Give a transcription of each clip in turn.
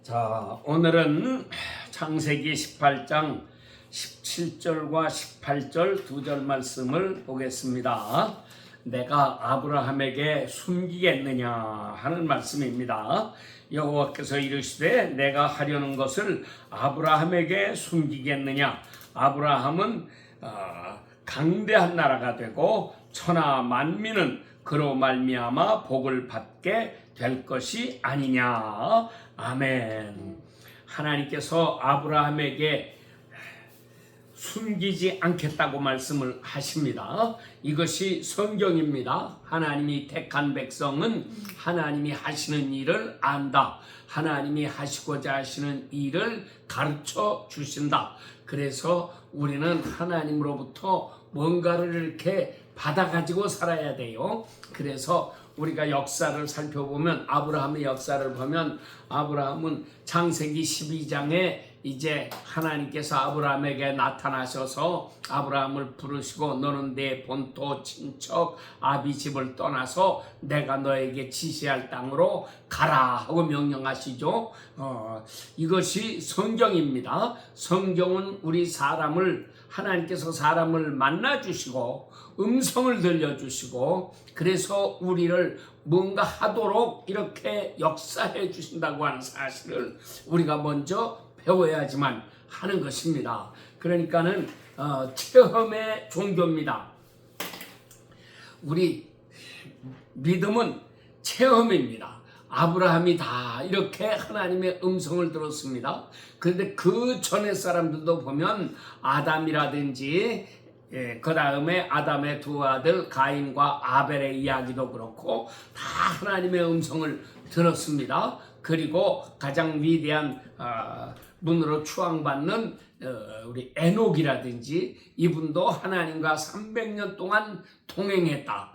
자, 오늘은 창세기 18장 17절과 18절 두 절 말씀을 보겠습니다. 내가 아브라함에게 숨기겠느냐 하는 말씀입니다. 여호와께서 이르시되 내가 하려는 것을 아브라함에게 숨기겠느냐. 아브라함은 강대한 나라가 되고 천하 만민은 그로 말미암아 복을 받게 될 것이 아니냐. 아멘. 하나님께서 아브라함에게 숨기지 않겠다고 말씀을 하십니다. 이것이 성경입니다. 하나님이 택한 백성은 하나님이 하시는 일을 안다. 하나님이 하시고자 하시는 일을 가르쳐 주신다. 그래서 우리는 하나님으로부터 뭔가를 이렇게 받아가지고 살아야 돼요. 그래서 우리가 역사를 살펴보면, 아브라함의 역사를 보면, 아브라함은 창세기 12장에 이제 하나님께서 아브라함에게 나타나셔서 아브라함을 부르시고 너는 내 본토 친척 아비 집을 떠나서 내가 너에게 지시할 땅으로 가라 하고 명령하시죠. 이것이 성경입니다. 성경은 우리 하나님께서 사람을 만나주시고 음성을 들려주시고 그래서 우리를 뭔가 하도록 이렇게 역사해 주신다고 하는 사실을 우리가 먼저 배워야지만 하는 것입니다. 그러니까는 체험의 종교입니다. 우리 믿음은 체험입니다. 아브라함이 다 이렇게 하나님의 음성을 들었습니다. 그런데 그 전에 사람들도 보면 아담이라든지 그 다음에 아담의 두 아들 가인과 아벨의 이야기도 그렇고 다 하나님의 음성을 들었습니다. 그리고 가장 위대한 분으로 추앙받는 우리 에녹이라든지 이분도 하나님과 300년 동안 동행했다.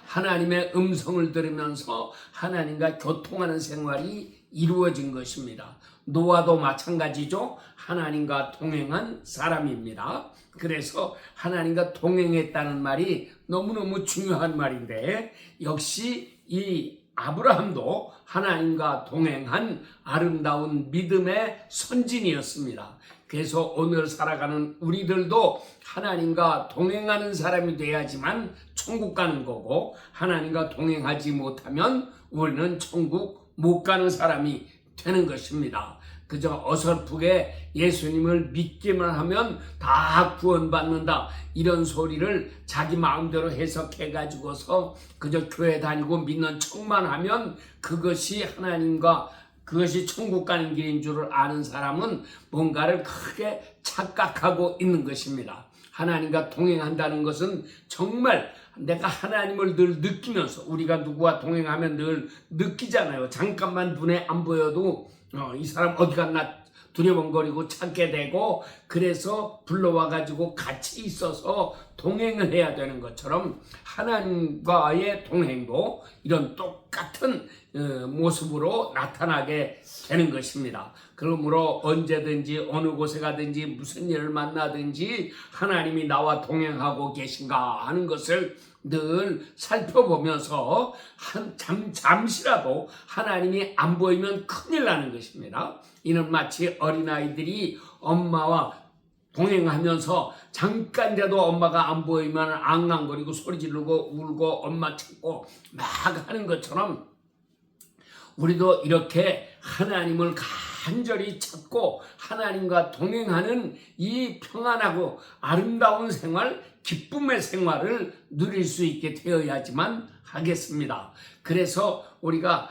하나님의 음성을 들으면서 하나님과 교통하는 생활이 이루어진 것입니다. 노아도 마찬가지죠. 하나님과 동행한 사람입니다. 그래서 하나님과 동행했다는 말이 너무너무 중요한 말인데, 역시 이 아브라함도 하나님과 동행한 아름다운 믿음의 선진이었습니다. 그래서 오늘 살아가는 우리들도 하나님과 동행하는 사람이 돼야지만 천국 가는 거고, 하나님과 동행하지 못하면 우리는 천국 못 가는 사람이 되는 것입니다. 그저 어설프게 예수님을 믿기만 하면 다 구원받는다, 이런 소리를 자기 마음대로 해석해가지고서 그저 교회 다니고 믿는 척만 하면 그것이 그것이 천국 가는 길인 줄을 아는 사람은 뭔가를 크게 착각하고 있는 것입니다. 하나님과 동행한다는 것은 정말 내가 하나님을 늘 느끼면서, 우리가 누구와 동행하면 늘 느끼잖아요. 잠깐만 눈에 안 보여도 이 사람 어디 갔나 두려움거리고 찾게 되고, 그래서 불러와가지고 같이 있어서 동행을 해야 되는 것처럼 하나님과의 동행도 이런 똑같은 모습으로 나타나게 되는 것입니다. 그러므로 언제든지 어느 곳에 가든지 무슨 일을 만나든지 하나님이 나와 동행하고 계신가 하는 것을 늘 살펴보면서 잠시라도 하나님이 안 보이면 큰일 나는 것입니다. 이는 마치 어린아이들이 엄마와 동행하면서 잠깐이라도 엄마가 안 보이면 앙앙거리고 소리 지르고 울고 엄마 찾고 막 하는 것처럼 우리도 이렇게 하나님을 간절히 찾고 하나님과 동행하는 이 평안하고 아름다운 생활, 기쁨의 생활을 누릴 수 있게 되어야지만 하겠습니다. 그래서 우리가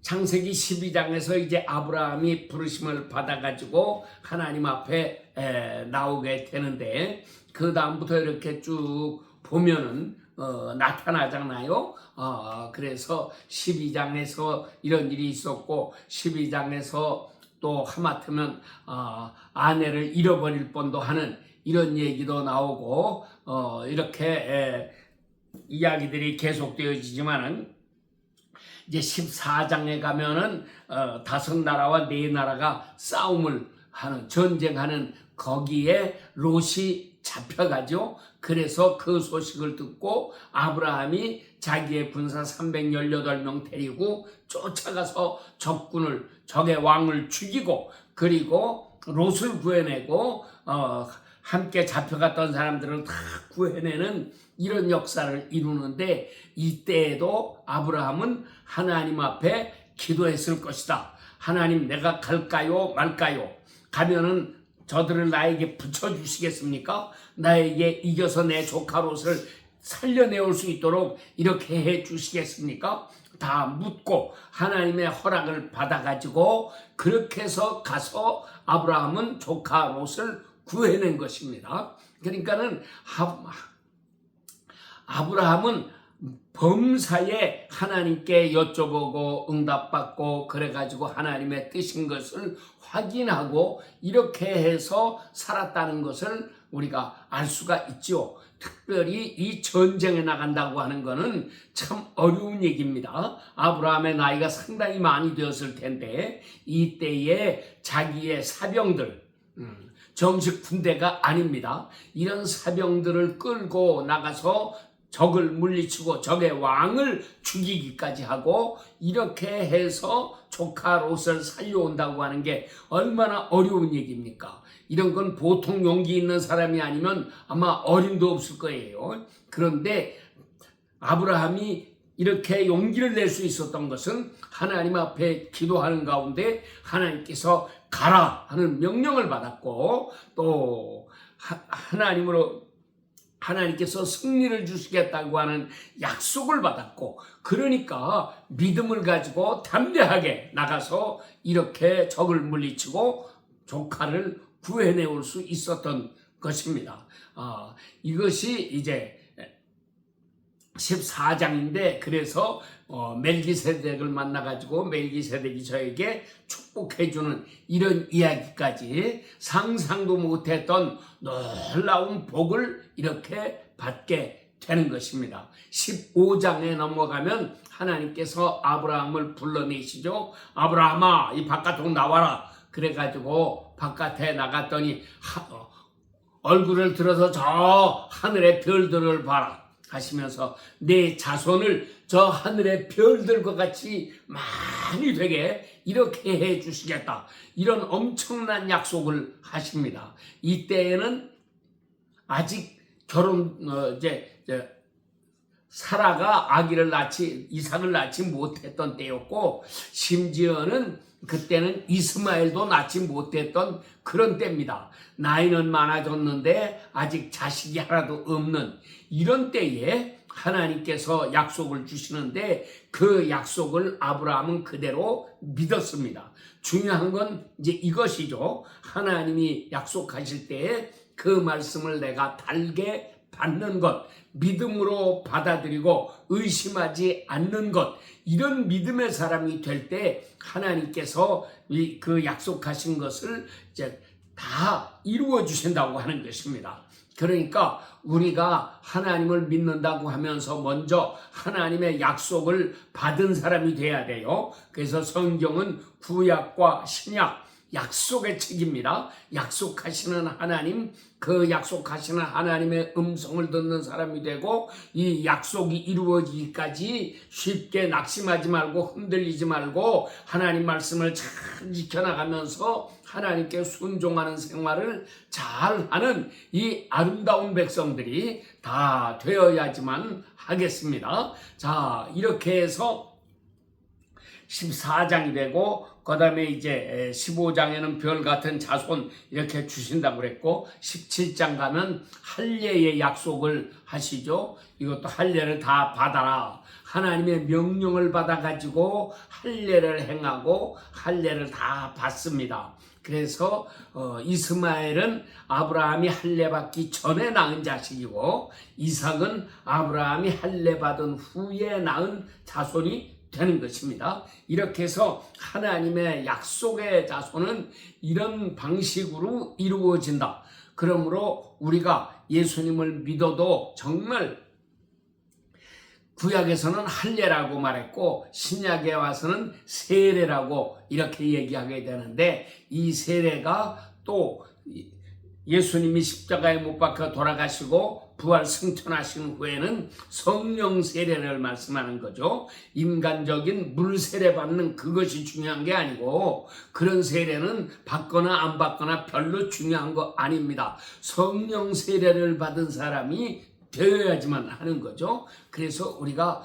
창세기 12장에서 이제 아브라함이 부르심을 받아가지고 하나님 앞에 나오게 되는데, 그 다음부터 이렇게 쭉 보면은 나타나잖아요. 그래서 12장에서 이런 일이 있었고 12장에서 또 하마터면 아내를 잃어버릴 뻔도 하는 이런 얘기도 나오고 이렇게 이야기들이 계속되어지지만은 이제 14장에 가면은 5나라와 4나라가 싸움을 하는, 전쟁하는, 거기에 롯이 잡혀가죠. 그래서 그 소식을 듣고 아브라함이 자기의 군사 318명 데리고 쫓아가서 적의 왕을 죽이고, 그리고 롯을 구해내고 함께 잡혀갔던 사람들을 다 구해내는 이런 역사를 이루는데, 이때에도 아브라함은 하나님 앞에 기도했을 것이다. 하나님, 내가 갈까요 말까요? 가면은 저들을 나에게 붙여주시겠습니까? 나에게 이겨서 내 조카 롯을 살려내올 수 있도록 이렇게 해주시겠습니까? 다 묻고 하나님의 허락을 받아가지고 그렇게 해서 가서 아브라함은 조카 롯을 구해낸 것입니다. 그러니까는 아브라함은 범사에 하나님께 여쭤보고 응답받고 그래가지고 하나님의 뜻인 것을 확인하고 이렇게 해서 살았다는 것을 우리가 알 수가 있죠. 특별히 이 전쟁에 나간다고 하는 것은 참 어려운 얘기입니다. 아브라함의 나이가 상당히 많이 되었을 텐데 이때에 자기의 사병들, 정식 군대가 아닙니다. 이런 사병들을 끌고 나가서 적을 물리치고 적의 왕을 죽이기까지 하고 이렇게 해서 조카 롯을 살려온다고 하는 게 얼마나 어려운 얘기입니까? 이런 건 보통 용기 있는 사람이 아니면 아마 어림도 없을 거예요. 그런데 아브라함이 이렇게 용기를 낼 수 있었던 것은 하나님 앞에 기도하는 가운데 하나님께서 가라 하는 명령을 받았고, 또 하나님께서 승리를 주시겠다고 하는 약속을 받았고, 그러니까 믿음을 가지고 담대하게 나가서 이렇게 적을 물리치고 조카를 구해내올 수 있었던 것입니다. 이것이 이제 14장인데 그래서 멜기세덱을 만나가지고 멜기세덱이 저에게 축복해주는 이런 이야기까지 상상도 못했던 놀라운 복을 이렇게 받게 되는 것입니다. 15장에 넘어가면 하나님께서 아브라함을 불러내시죠. 아브라함아, 이 바깥으로 나와라. 그래가지고 바깥에 나갔더니 얼굴을 들어서 저 하늘의 별들을 봐라 하시면서 내 자손을 저 하늘의 별들과 같이 많이 되게 이렇게 해 주시겠다. 이런 엄청난 약속을 하십니다. 이때에는 아직 사라가 이삭을 낳지 못했던 때였고, 심지어는 그때는 이스마엘도 낳지 못했던 그런 때입니다. 나이는 많아졌는데 아직 자식이 하나도 없는 이런 때에 하나님께서 약속을 주시는데 그 약속을 아브라함은 그대로 믿었습니다. 중요한 건 이제 이것이죠. 하나님이 약속하실 때에 그 말씀을 내가 달게 받는 것, 믿음으로 받아들이고 의심하지 않는 것, 이런 믿음의 사람이 될 때 하나님께서 그 약속하신 것을 이제 다 이루어 주신다고 하는 것입니다. 그러니까 우리가 하나님을 믿는다고 하면서 먼저 하나님의 약속을 받은 사람이 돼야 돼요. 그래서 성경은 구약과 신약, 약속의 책입니다. 약속하시는 하나님, 그 약속하시는 하나님의 음성을 듣는 사람이 되고 이 약속이 이루어지기까지 쉽게 낙심하지 말고 흔들리지 말고 하나님 말씀을 잘 지켜나가면서 하나님께 순종하는 생활을 잘하는 이 아름다운 백성들이 다 되어야지만 하겠습니다. 자, 이렇게 해서 14장이 되고 그 다음에 이제 15장에는 별 같은 자손 이렇게 주신다고 그랬고 17장 가면 할례의 약속을 하시죠. 이것도 할례를 다 받아라. 하나님의 명령을 받아가지고 할례를 행하고 할례를 다 받습니다. 그래서 이스마엘은 아브라함이 할례 받기 전에 낳은 자식이고 이삭은 아브라함이 할례 받은 후에 낳은 자손이 되는 것입니다. 이렇게 해서 하나님의 약속의 자손은 이런 방식으로 이루어진다. 그러므로 우리가 예수님을 믿어도 정말 구약에서는 할례라고 말했고 신약에 와서는 세례라고 이렇게 얘기하게 되는데 이 세례가 또 예수님이 십자가에 못 박혀 돌아가시고 부활 승천하신 후에는 성령 세례를 말씀하는 거죠. 인간적인 물 세례 받는 그것이 중요한 게 아니고 그런 세례는 받거나 안 받거나 별로 중요한 거 아닙니다. 성령 세례를 받은 사람이 되어야지만 하는 거죠. 그래서 우리가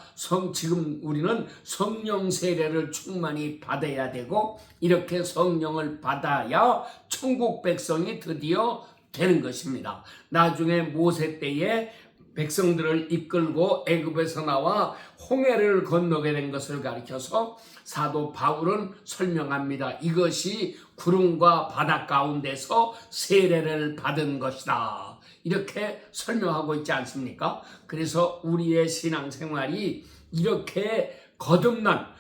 지금 우리는 성령 세례를 충만히 받아야 되고 이렇게 성령을 받아야 천국 백성이 드디어 되는 것입니다. 나중에 모세 때에 백성들을 이끌고 애굽에서 나와 홍해를 건너게 된 것을 가리켜서 사도 바울은 설명합니다. 이것이 구름과 바다 가운데서 세례를 받은 것이다. 이렇게 설명하고 있지 않습니까? 그래서 우리의 신앙생활이 이렇게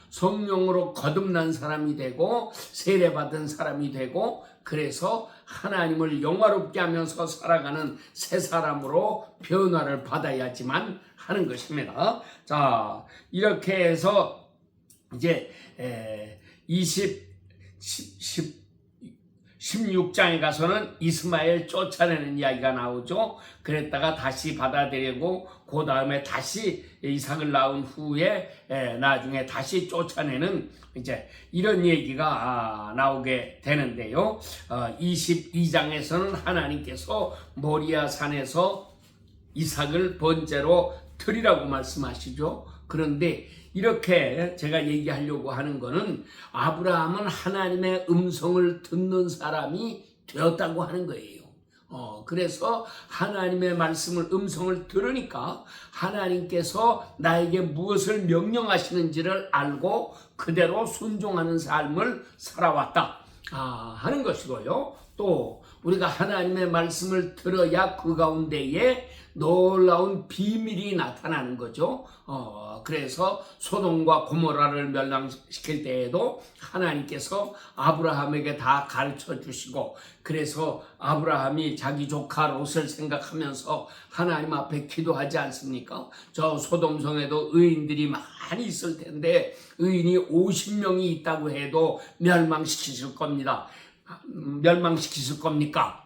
성령으로 거듭난 사람이 되고 세례받은 사람이 되고 그래서 하나님을 영화롭게 하면서 살아가는 새 사람으로 변화를 받아야지만 하는 것입니다. 자, 이렇게 해서 이제 16장에 가서는 이스마엘 쫓아내는 이야기가 나오죠. 그랬다가 다시 받아들이고 그 다음에 다시 이삭을 낳은 후에 나중에 다시 쫓아내는 이제 이런 얘기가 나오게 되는데요. 22장에서는 하나님께서 모리아 산에서 이삭을 번제로 드리라고 말씀하시죠. 그런데 이렇게 제가 얘기하려고 하는 거는 아브라함은 하나님의 음성을 듣는 사람이 되었다고 하는 거예요. 그래서 하나님의 음성을 들으니까 하나님께서 나에게 무엇을 명령하시는지를 알고 그대로 순종하는 삶을 살아왔다 하는 것이고요. 또 우리가 하나님의 말씀을 들어야 그 가운데에 놀라운 비밀이 나타나는 거죠. 그래서 소돔과 고모라를 멸망시킬 때에도 하나님께서 아브라함에게 다 가르쳐 주시고 그래서 아브라함이 자기 조카 롯을 생각하면서 하나님 앞에 기도하지 않습니까? 저 소돔성에도 의인들이 많이 있을 텐데 의인이 50명이 있다고 해도 멸망시키실 겁니까?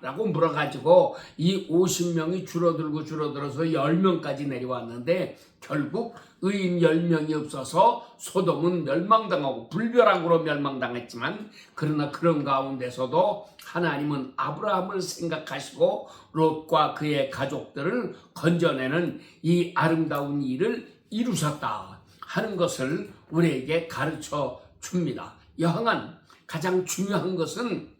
라고 물어가지고 이 50명이 줄어들어서 10명까지 내려왔는데 결국 의인 10명이 없어서 소돔은 멸망당하고 불벼락으로 멸망당했지만 그러나 그런 가운데서도 하나님은 아브라함을 생각하시고 롯과 그의 가족들을 건져내는 이 아름다운 일을 이루셨다 하는 것을 우리에게 가르쳐 줍니다. 여하간 가장 중요한 것은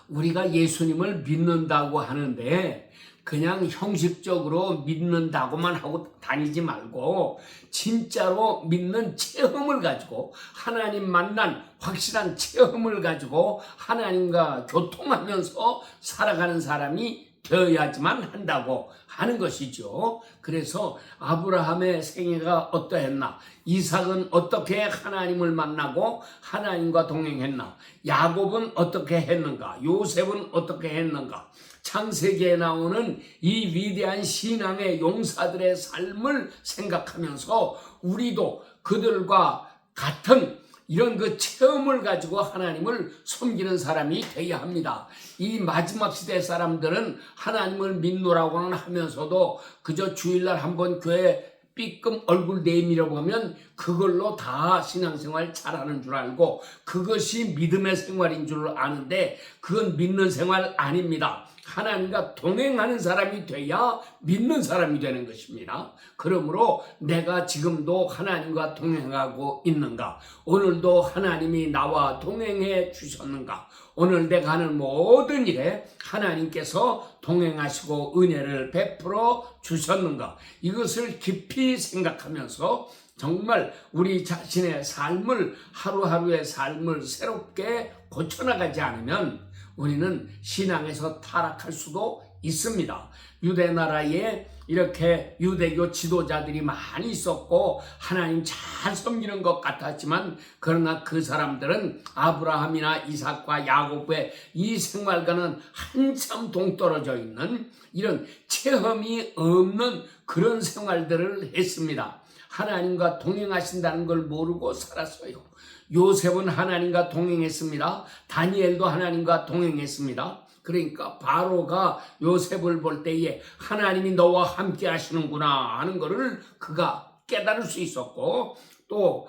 우리가 예수님을 믿는다고 하는데 그냥 형식적으로 믿는다고만 하고 다니지 말고 진짜로 믿는 체험을 가지고 하나님 만난 확실한 체험을 가지고 하나님과 교통하면서 살아가는 사람이 되어야지만 한다고 하는 것이죠. 그래서 아브라함의 생애가 어떠했나? 이삭은 어떻게 하나님을 만나고 하나님과 동행했나? 야곱은 어떻게 했는가? 요셉은 어떻게 했는가? 창세기에 나오는 이 위대한 신앙의 용사들의 삶을 생각하면서 우리도 그들과 같은 이런 그 체험을 가지고 하나님을 섬기는 사람이 되어야 합니다. 이 마지막 시대 사람들은 하나님을 믿노라고는 하면서도 그저 주일날 한번 교회 삐끔 얼굴 내밀어 보면 그걸로 다 신앙생활 잘하는 줄 알고 그것이 믿음의 생활인 줄 아는데 그건 믿는 생활 아닙니다. 하나님과 동행하는 사람이 돼야 믿는 사람이 되는 것입니다. 그러므로 내가 지금도 하나님과 동행하고 있는가? 오늘도 하나님이 나와 동행해 주셨는가? 오늘 내가 하는 모든 일에 하나님께서 동행하시고 은혜를 베풀어 주셨는가? 이것을 깊이 생각하면서 정말 우리 자신의 삶을 하루하루의 삶을 새롭게 고쳐나가지 않으면 우리는 신앙에서 타락할 수도 있습니다. 유대 나라에 이렇게 유대교 지도자들이 많이 있었고 하나님 잘 섬기는 것 같았지만 그러나 그 사람들은 아브라함이나 이삭과 야곱의 이 생활과는 한참 동떨어져 있는 이런 체험이 없는 그런 생활들을 했습니다. 하나님과 동행하신다는 걸 모르고 살았어요. 요셉은 하나님과 동행했습니다. 다니엘도 하나님과 동행했습니다. 그러니까 바로가 요셉을 볼 때에 하나님이 너와 함께 하시는구나 하는 것을 그가 깨달을 수 있었고, 또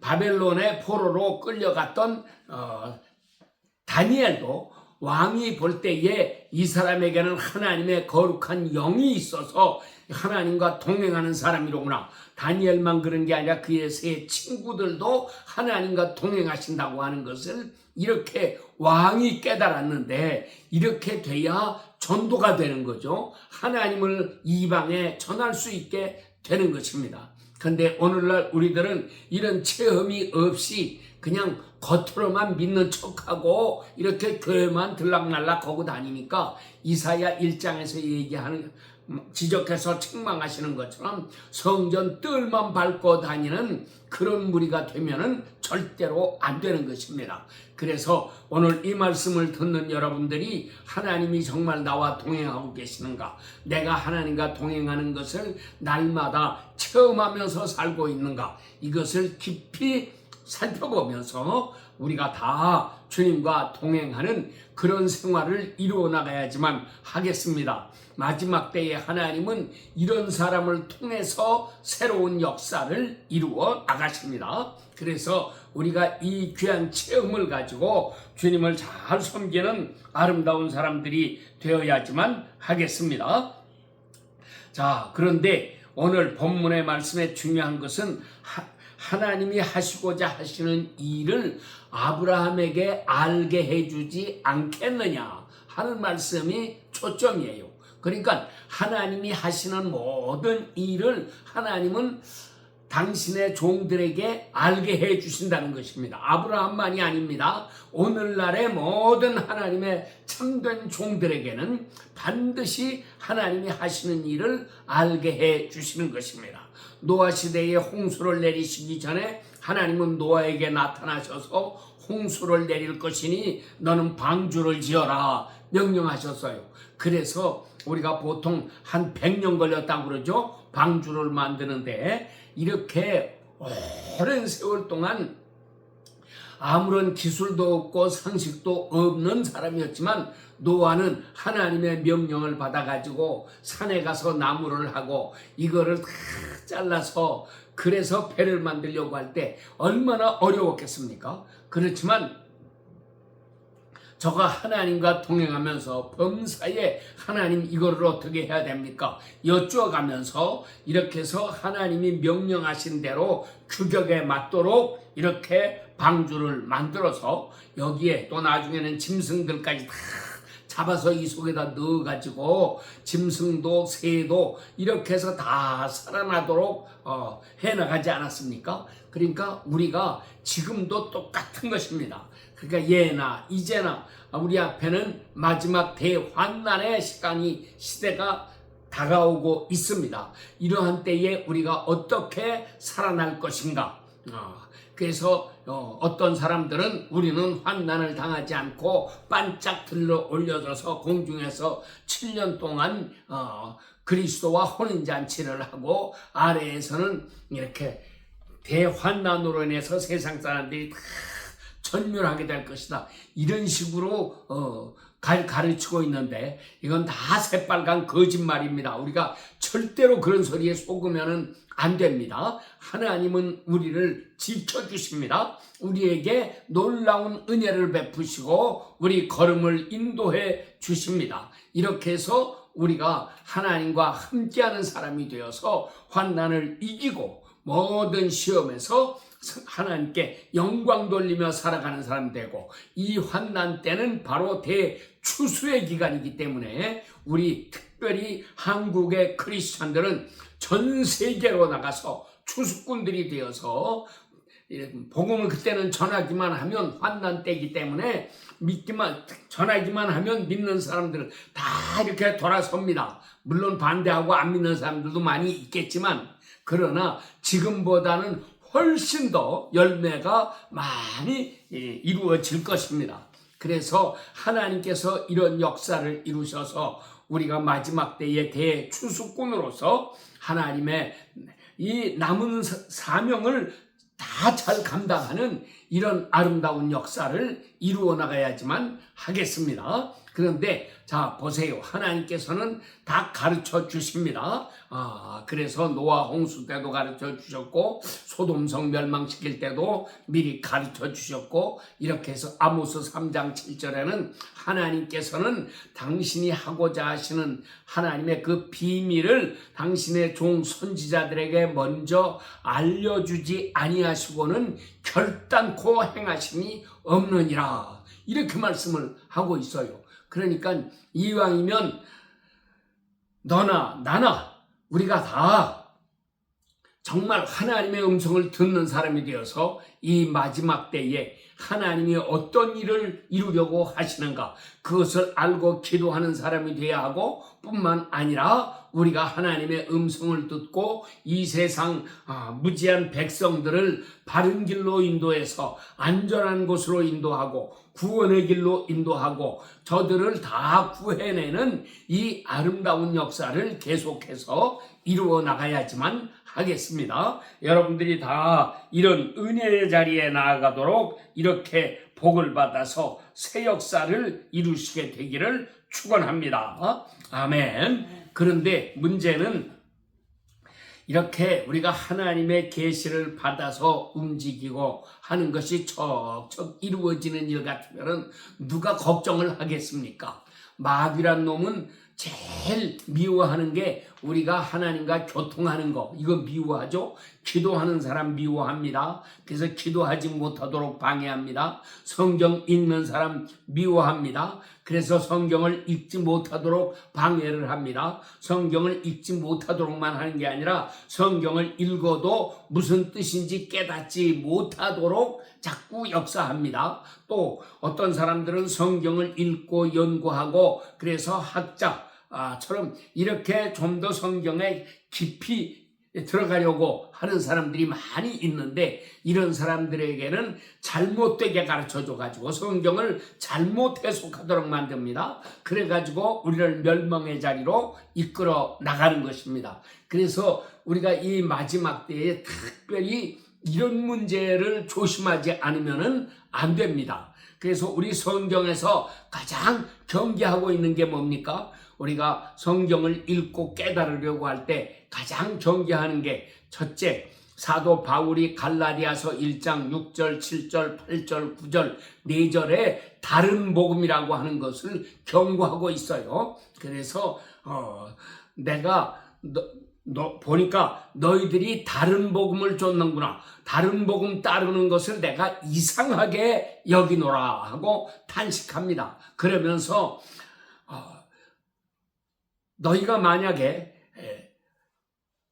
바벨론의 포로로 끌려갔던 다니엘도 왕이 볼 때에 이 사람에게는 하나님의 거룩한 영이 있어서 하나님과 동행하는 사람이로구나. 다니엘만 그런 게 아니라 그의 세 친구들도 하나님과 동행하신다고 하는 것을 이렇게 왕이 깨달았는데, 이렇게 돼야 전도가 되는 거죠. 하나님을 이방에 전할 수 있게 되는 것입니다. 그런데 오늘날 우리들은 이런 체험이 없이 그냥 겉으로만 믿는 척하고 이렇게 교회만 들락날락 하고 다니니까 이사야 1장에서 얘기하는, 지적해서 책망하시는 것처럼 성전 뜰만 밟고 다니는 그런 무리가 되면은 절대로 안 되는 것입니다. 그래서 오늘 이 말씀을 듣는 여러분들이 하나님이 정말 나와 동행하고 계시는가, 내가 하나님과 동행하는 것을 날마다 체험하면서 살고 있는가, 이것을 깊이 살펴보면서 우리가 다 주님과 동행하는 그런 생활을 이루어 나가야지만 하겠습니다. 마지막 때에 하나님은 이런 사람을 통해서 새로운 역사를 이루어 나가십니다. 그래서 우리가 이 귀한 체험을 가지고 주님을 잘 섬기는 아름다운 사람들이 되어야지만 하겠습니다. 자, 그런데 오늘 본문의 말씀에 중요한 것은 하나님이 하시고자 하시는 일을 아브라함에게 알게 해주지 않겠느냐 하는 말씀이 초점이에요. 그러니까 하나님이 하시는 모든 일을 하나님은 당신의 종들에게 알게 해 주신다는 것입니다. 아브라함만이 아닙니다. 오늘날의 모든 하나님의 참된 종들에게는 반드시 하나님이 하시는 일을 알게 해 주시는 것입니다. 노아 시대에 홍수를 내리시기 전에 하나님은 노아에게 나타나셔서 홍수를 내릴 것이니 너는 방주를 지어라 명령하셨어요. 그래서 우리가 보통 한 100년 걸렸다고 그러죠. 방주를 만드는데 이렇게 오랜 세월 동안 아무런 기술도 없고 상식도 없는 사람이었지만 노아는 하나님의 명령을 받아가지고 산에 가서 나무를 하고 이거를 다 잘라서 그래서 배를 만들려고 할 때 얼마나 어려웠겠습니까? 그렇지만 저가 하나님과 동행하면서 범사에 하나님 이거를 어떻게 해야 됩니까? 여쭈어가면서 이렇게 해서 하나님이 명령하신 대로 규격에 맞도록 이렇게 방주를 만들어서 여기에 또 나중에는 짐승들까지 다 잡아서 이 속에다 넣어가지고 짐승도 새도 이렇게 해서 다 살아나도록 해나가지 않았습니까? 그러니까 우리가 지금도 똑같은 것입니다. 그러니까 예나 이제나 우리 앞에는 마지막 대환난의 시대가 다가오고 있습니다. 이러한 때에 우리가 어떻게 살아날 것인가? 그래서 어떤 사람들은 우리는 환난을 당하지 않고 반짝 들러 올려져서 공중에서 7년 동안 그리스도와 혼인잔치를 하고 아래에서는 이렇게 대환난으로 인해서 세상 사람들이 다 전멸하게 될 것이다. 이런 식으로 가르치고 있는데 이건 다 새빨간 거짓말입니다. 우리가 절대로 그런 소리에 속으면 안 됩니다. 하나님은 우리를 지켜주십니다. 우리에게 놀라운 은혜를 베푸시고 우리 걸음을 인도해 주십니다. 이렇게 해서 우리가 하나님과 함께하는 사람이 되어서 환난을 이기고 모든 시험에서 하나님께 영광 돌리며 살아가는 사람 되고, 이 환난 때는 바로 대추수의 기간이기 때문에 우리 특별히 한국의 크리스찬들은 전 세계로 나가서 추수꾼들이 되어서 복음을 그때는 전하기만 하면 환난 때이기 때문에 전하기만 하면 믿는 사람들은 다 이렇게 돌아섭니다. 물론 반대하고 안 믿는 사람들도 많이 있겠지만, 그러나 지금보다는 훨씬 더 열매가 많이 이루어질 것입니다. 그래서 하나님께서 이런 역사를 이루셔서 우리가 마지막 때의 대추수꾼으로서 하나님의 이 남은 사명을 다 다 잘 감당하는 이런 아름다운 역사를 이루어 나가야지만 하겠습니다. 그런데 자 보세요. 하나님께서는 다 가르쳐 주십니다. 그래서 노아 홍수 때도 가르쳐 주셨고 소돔성 멸망시킬 때도 미리 가르쳐 주셨고 이렇게 해서 아모스 3장 7절에는 하나님께서는 당신이 하고자 하시는 하나님의 그 비밀을 당신의 종 선지자들에게 먼저 알려주지 아니하시고는 결단코 행하심이 없느니라. 이렇게 말씀을 하고 있어요. 그러니까 이왕이면 너나 나나 우리가 다 정말 하나님의 음성을 듣는 사람이 되어서 이 마지막 때에 하나님이 어떤 일을 이루려고 하시는가 그것을 알고 기도하는 사람이 되어야 하고 뿐만 아니라 우리가 하나님의 음성을 듣고 이 세상 무지한 백성들을 바른 길로 인도해서 안전한 곳으로 인도하고 구원의 길로 인도하고 저들을 다 구해내는 이 아름다운 역사를 계속해서 이루어 나가야지만 하겠습니다. 여러분들이 다 이런 은혜의 자리에 나아가도록 이렇게 복을 받아서 새 역사를 이루시게 되기를 축원합니다. 아멘. 그런데 문제는 이렇게 우리가 하나님의 계시를 받아서 움직이고 하는 것이 척척 이루어지는 일 같으면 누가 걱정을 하겠습니까? 마귀란 놈은 제일 미워하는 게 우리가 하나님과 교통하는 거, 이거 미워하죠. 기도하는 사람 미워합니다. 그래서 기도하지 못하도록 방해합니다. 성경 읽는 사람 미워합니다. 그래서 성경을 읽지 못하도록 방해를 합니다. 성경을 읽지 못하도록만 하는 게 아니라 성경을 읽어도 무슨 뜻인지 깨닫지 못하도록 자꾸 역사합니다. 또 어떤 사람들은 성경을 읽고 연구하고 그래서 학자처럼 이렇게 좀 더 성경에 깊이 들어가려고 하는 사람들이 많이 있는데 이런 사람들에게는 잘못되게 가르쳐줘가지고 성경을 잘못 해석하도록 만듭니다. 그래가지고 우리를 멸망의 자리로 이끌어 나가는 것입니다. 그래서 우리가 이 마지막 때에 특별히 이런 문제를 조심하지 않으면 안 됩니다. 그래서 우리 성경에서 가장 경계하고 있는 게 뭡니까? 우리가 성경을 읽고 깨달으려고 할 때 가장 경계하는 게 첫째, 사도 바울이 갈라디아서 1장 6절, 7절, 8절, 9절, 4절에 다른 복음이라고 하는 것을 경고하고 있어요. 그래서 내가 보니까 너희들이 다른 복음을 쫓는구나. 다른 복음 따르는 것을 내가 이상하게 여기노라 하고 탄식합니다. 그러면서 너희가 만약에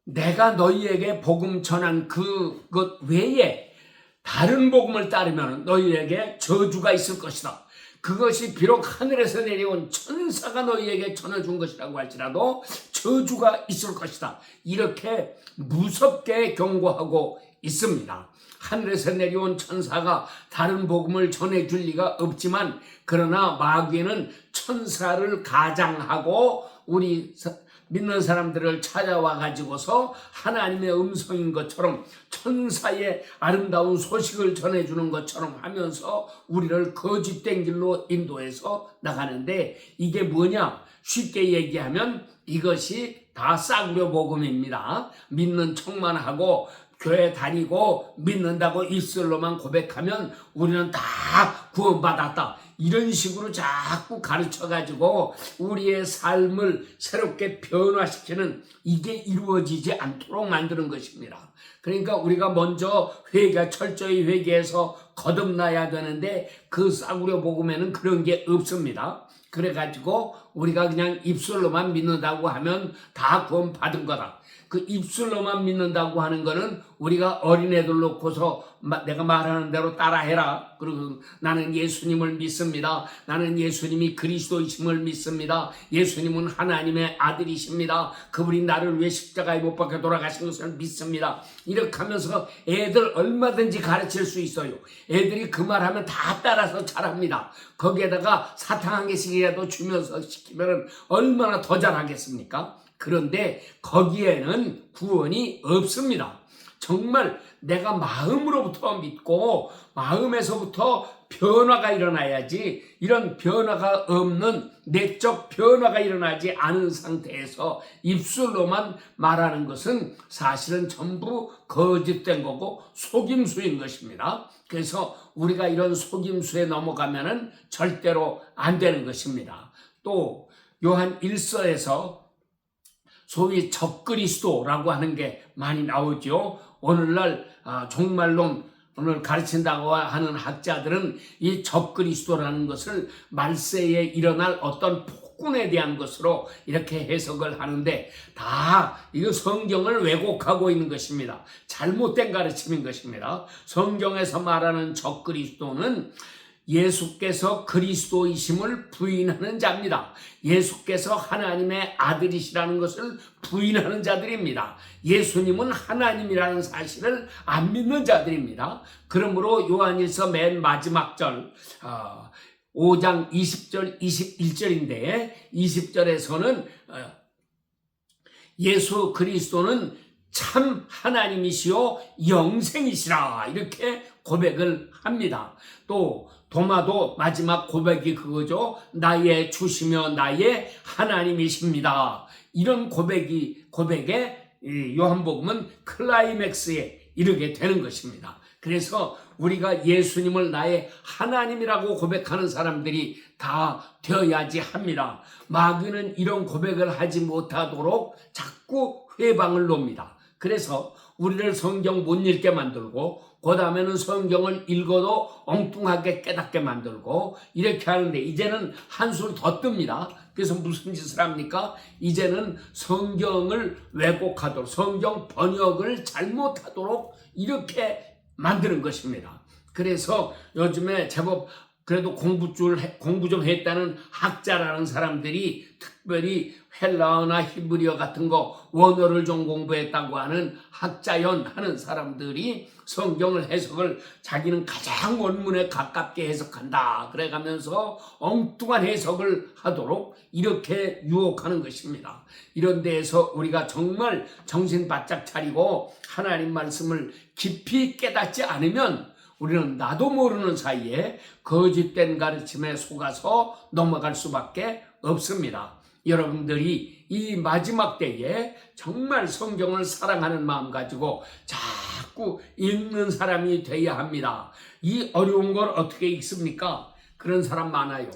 내가 너희에게 복음 전한 그것 외에 다른 복음을 따르면 너희에게 저주가 있을 것이다. 그것이 비록 하늘에서 내려온 천사가 너희에게 전해준 것이라고 할지라도 저주가 있을 것이다. 이렇게 무섭게 경고하고 있습니다. 하늘에서 내려온 천사가 다른 복음을 전해줄 리가 없지만 그러나 마귀는 천사를 가장하고 우리 믿는 사람들을 찾아와 가지고서 하나님의 음성인 것처럼 천사의 아름다운 소식을 전해주는 것처럼 하면서 우리를 거짓된 길로 인도해서 나가는데 이게 뭐냐? 쉽게 얘기하면 이것이 다 싸구려 복음입니다. 믿는 척만 하고 교회 다니고 믿는다고 입술로만 고백하면 우리는 다 구원받았다. 이런 식으로 자꾸 가르쳐가지고 우리의 삶을 새롭게 변화시키는 이게 이루어지지 않도록 만드는 것입니다. 그러니까 우리가 먼저 철저히 회개해서 거듭나야 되는데 그 싸구려 복음에는 그런 게 없습니다. 그래가지고 우리가 그냥 입술로만 믿는다고 하면 다 구원 받은 거다. 그 입술로만 믿는다고 하는 거는 우리가 어린애들 놓고서 내가 말하는 대로 따라해라. 그리고 나는 예수님을 믿습니다. 나는 예수님이 그리스도이심을 믿습니다. 예수님은 하나님의 아들이십니다. 그분이 나를 위해 십자가에 못 박혀 돌아가신 것을 믿습니다. 이렇게 하면서 애들 얼마든지 가르칠 수 있어요. 애들이 그 말하면 다 따라서 잘합니다. 거기에다가 사탕 한 개씩이라도 주면서 시키면 얼마나 더 잘하겠습니까? 그런데 거기에는 구원이 없습니다. 정말 내가 마음으로부터 믿고 마음에서부터 변화가 일어나야지, 이런 변화가 없는 내적 변화가 일어나지 않은 상태에서 입술로만 말하는 것은 사실은 전부 거짓된 거고 속임수인 것입니다. 그래서 우리가 이런 속임수에 넘어가면은 절대로 안 되는 것입니다. 또 요한 1서에서 소위 적그리스도라고 하는 게 많이 나오죠. 오늘날 종말론을 가르친다고 하는 학자들은 이 적그리스도라는 것을 말세에 일어날 어떤 폭군에 대한 것으로 이렇게 해석을 하는데, 다 이거 성경을 왜곡하고 있는 것입니다. 잘못된 가르침인 것입니다. 성경에서 말하는 적그리스도는 예수께서 그리스도이심을 부인하는 자입니다. 예수께서 하나님의 아들이시라는 것을 부인하는 자들입니다. 예수님은 하나님이라는 사실을 안 믿는 자들입니다. 그러므로 요한일서 맨 마지막 절 5장 20절 21절인데 20절에서는 예수 그리스도는 참 하나님이시요 영생이시라 이렇게 고백을 합니다. 또 도마도 마지막 고백이 그거죠. 나의 주시며 나의 하나님이십니다. 이런 고백에 요한복음은 클라이맥스에 이르게 되는 것입니다. 그래서 우리가 예수님을 나의 하나님이라고 고백하는 사람들이 다 되어야지 합니다. 마귀는 이런 고백을 하지 못하도록 자꾸 회방을 놉니다. 그래서 우리를 성경 못 읽게 만들고 그 다음에는 성경을 읽어도 엉뚱하게 깨닫게 만들고 이렇게 하는데, 이제는 한술 더 뜹니다. 그래서 무슨 짓을 합니까? 이제는 성경을 왜곡하도록, 성경 번역을 잘못하도록 이렇게 만드는 것입니다. 그래서 요즘에 제법 그래도 공부 좀 했다는 학자라는 사람들이 특별히 헬라어나 히브리어 같은 거 원어를 좀 공부했다고 하는 학자연 하는 사람들이 성경을 해석을 자기는 가장 원문에 가깝게 해석한다 그래가면서 엉뚱한 해석을 하도록 이렇게 유혹하는 것입니다. 이런 데에서 우리가 정말 정신 바짝 차리고 하나님 말씀을 깊이 깨닫지 않으면 우리는 나도 모르는 사이에 거짓된 가르침에 속아서 넘어갈 수밖에 없습니다. 여러분들이 이 마지막 때에 정말 성경을 사랑하는 마음 가지고 자꾸 읽는 사람이 되어야 합니다. 이 어려운 걸 어떻게 읽습니까? 그런 사람 많아요.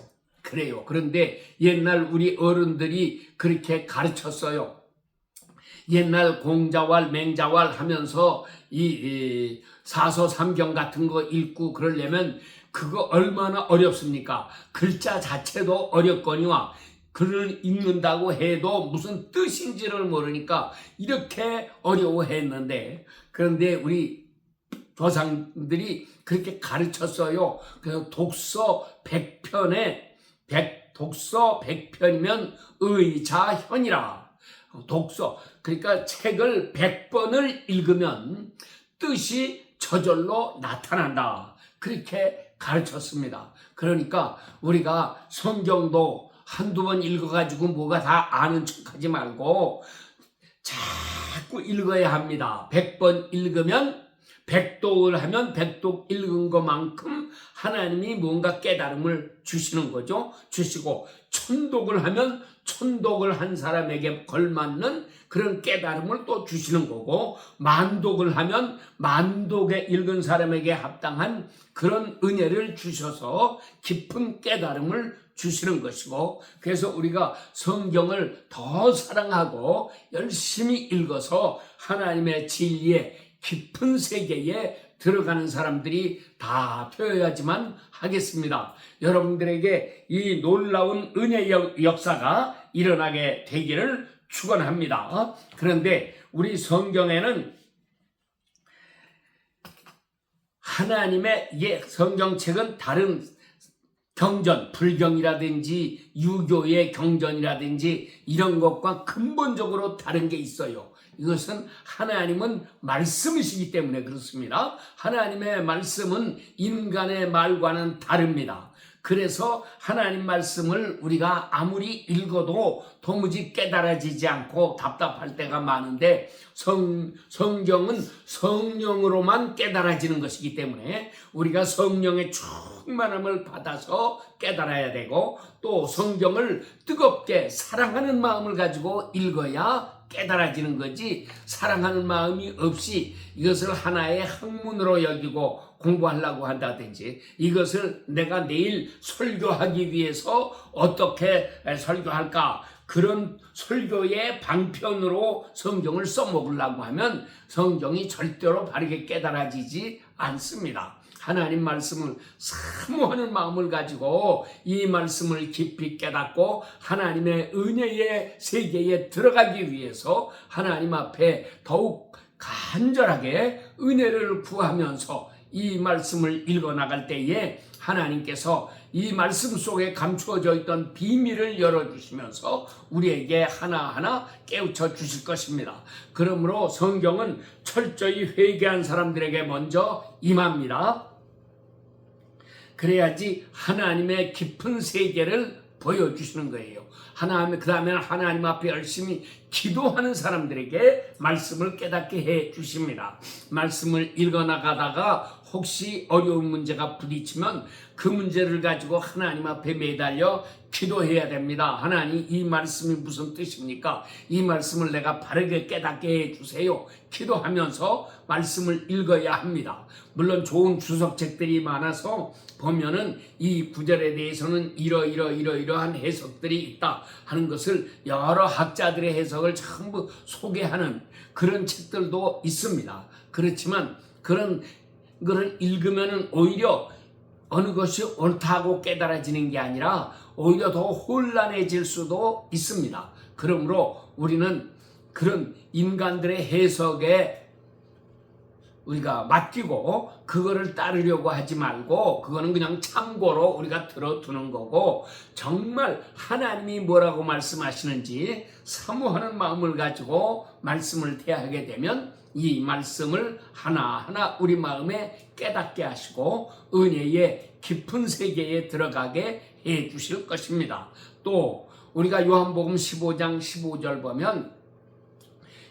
그래요. 그런데 옛날 우리 어른들이 그렇게 가르쳤어요. 옛날 공자왈 맹자왈 하면서 이 사서삼경 같은 거 읽고 그러려면 그거 얼마나 어렵습니까? 글자 자체도 어렵거니와 글을 읽는다고 해도 무슨 뜻인지를 모르니까 이렇게 어려워했는데, 그런데 우리 조상들이 그렇게 가르쳤어요. 그래서 독서 100편이면 의자현이라. 독서, 그러니까 책을 100번을 읽으면 뜻이 저절로 나타난다. 그렇게 가르쳤습니다. 그러니까 우리가 성경도 한두 번 읽어가지고 뭐가 다 아는 척하지 말고 자꾸 읽어야 합니다. 100번 읽으면, 100독을 하면 100독 읽은 것만큼 하나님이 뭔가 깨달음을 주시는 거죠. 주시고, 1000독을 하면 1000독을 한 사람에게 걸맞는 그런 깨달음을 또 주시는 거고, 10,000독을 하면 10,000독에 읽은 사람에게 합당한 그런 은혜를 주셔서 깊은 깨달음을 주시는 것이고, 그래서 우리가 성경을 더 사랑하고 열심히 읽어서 하나님의 진리에 깊은 세계에 들어가는 사람들이 다 되어야지만 하겠습니다. 여러분들에게 이 놀라운 은혜의 역사가 일어나게 되기를 축원합니다. 그런데 우리 성경에는 하나님의 성경책은 다른 경전, 불경이라든지 유교의 경전이라든지 이런 것과 근본적으로 다른 게 있어요. 이것은 하나님은 말씀이시기 때문에 그렇습니다. 하나님의 말씀은 인간의 말과는 다릅니다. 그래서 하나님 말씀을 우리가 아무리 읽어도 도무지 깨달아지지 않고 답답할 때가 많은데 성경은 성령으로만 깨달아지는 것이기 때문에 우리가 성령의 충만함을 받아서 깨달아야 되고 또 성경을 뜨겁게 사랑하는 마음을 가지고 읽어야 깨달아지는 거지, 사랑하는 마음이 없이 이것을 하나의 학문으로 여기고 공부하려고 한다든지 이것을 내가 내일 설교하기 위해서 어떻게 설교할까, 그런 설교의 방편으로 성경을 써먹으려고 하면 성경이 절대로 바르게 깨달아지지 않습니다. 하나님 말씀을 사모하는 마음을 가지고 이 말씀을 깊이 깨닫고 하나님의 은혜의 세계에 들어가기 위해서 하나님 앞에 더욱 간절하게 은혜를 구하면서 이 말씀을 읽어나갈 때에 하나님께서 이 말씀 속에 감추어져 있던 비밀을 열어주시면서 우리에게 하나하나 깨우쳐 주실 것입니다. 그러므로 성경은 철저히 회개한 사람들에게 먼저 임합니다. 그래야지 하나님의 깊은 세계를 보여주시는 거예요. 그 다음에 하나님 앞에 열심히 기도하는 사람들에게 말씀을 깨닫게 해 주십니다. 말씀을 읽어나가다가 혹시 어려운 문제가 부딪히면 그 문제를 가지고 하나님 앞에 매달려 기도해야 됩니다. 하나님, 이 말씀이 무슨 뜻입니까? 이 말씀을 내가 바르게 깨닫게 해 주세요. 기도하면서 말씀을 읽어야 합니다. 물론 좋은 주석책들이 많아서 보면은 이 구절에 대해서는 이러한 해석들이 있다 하는 것을 여러 학자들의 해석을 전부 소개하는 그런 책들도 있습니다. 그렇지만 그런 거를 읽으면은 오히려 어느 것이 옳다고 깨달아지는 게 아니라 오히려 더 혼란해질 수도 있습니다. 그러므로 우리는 그런 인간들의 해석에 우리가 맡기고 그거를 따르려고 하지 말고 그거는 그냥 참고로 우리가 들어두는 거고, 정말 하나님이 뭐라고 말씀하시는지 사모하는 마음을 가지고 말씀을 대하게 되면 이 말씀을 하나하나 우리 마음에 깨닫게 하시고 은혜의 깊은 세계에 들어가게 해 주실 것입니다. 또 우리가 요한복음 15장 15절 보면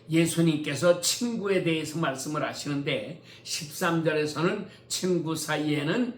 예수님께서 친구에 대해서 말씀을 하시는데 13절에서는 친구 사이에는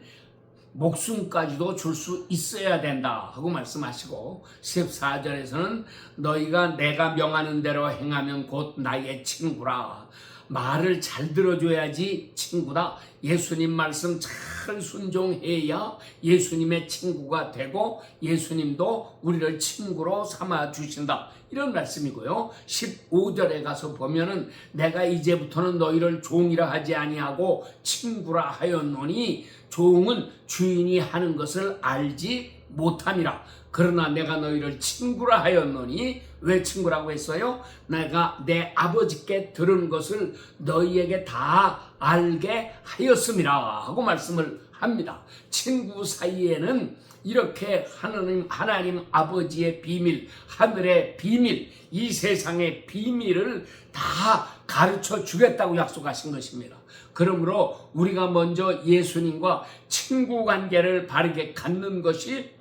목숨까지도 줄 수 있어야 된다 하고 말씀하시고 14절에서는 너희가 내가 명하는 대로 행하면 곧 나의 친구라. 말을 잘 들어줘야지 친구다. 예수님 말씀 잘 순종해야 예수님의 친구가 되고 예수님도 우리를 친구로 삼아 주신다. 이런 말씀이고요. 15절에 가서 보면은 내가 이제부터는 너희를 종이라 하지 아니하고 친구라 하였노니 종은 주인이 하는 것을 알지 못함이라. 그러나 내가 너희를 친구라 하였노니, 왜 친구라고 했어요? 내가 내 아버지께 들은 것을 너희에게 다 알게 하였음이라 하고 말씀을 합니다. 친구 사이에는 이렇게 하나님 아버지의 비밀, 하늘의 비밀, 이 세상의 비밀을 다 가르쳐 주겠다고 약속하신 것입니다. 그러므로 우리가 먼저 예수님과 친구 관계를 바르게 갖는 것이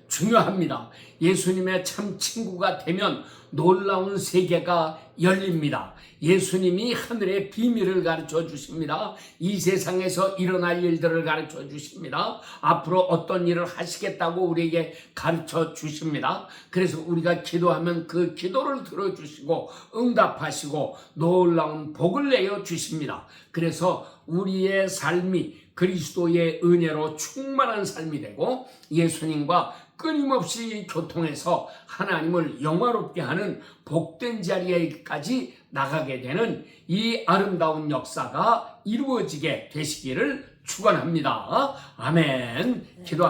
중요합니다. 예수님의 참 친구가 되면 놀라운 세계가 열립니다. 예수님이 하늘의 비밀을 가르쳐 주십니다. 이 세상에서 일어날 일들을 가르쳐 주십니다. 앞으로 어떤 일을 하시겠다고 우리에게 가르쳐 주십니다. 그래서 우리가 기도하면 그 기도를 들어주시고 응답하시고 놀라운 복을 내어 주십니다. 그래서 우리의 삶이 그리스도의 은혜로 충만한 삶이 되고 예수님과 끊임없이 교통해서 하나님을 영화롭게 하는 복된 자리에까지 나가게 되는 이 아름다운 역사가 이루어지게 되시기를 축원합니다. 아멘. 기도.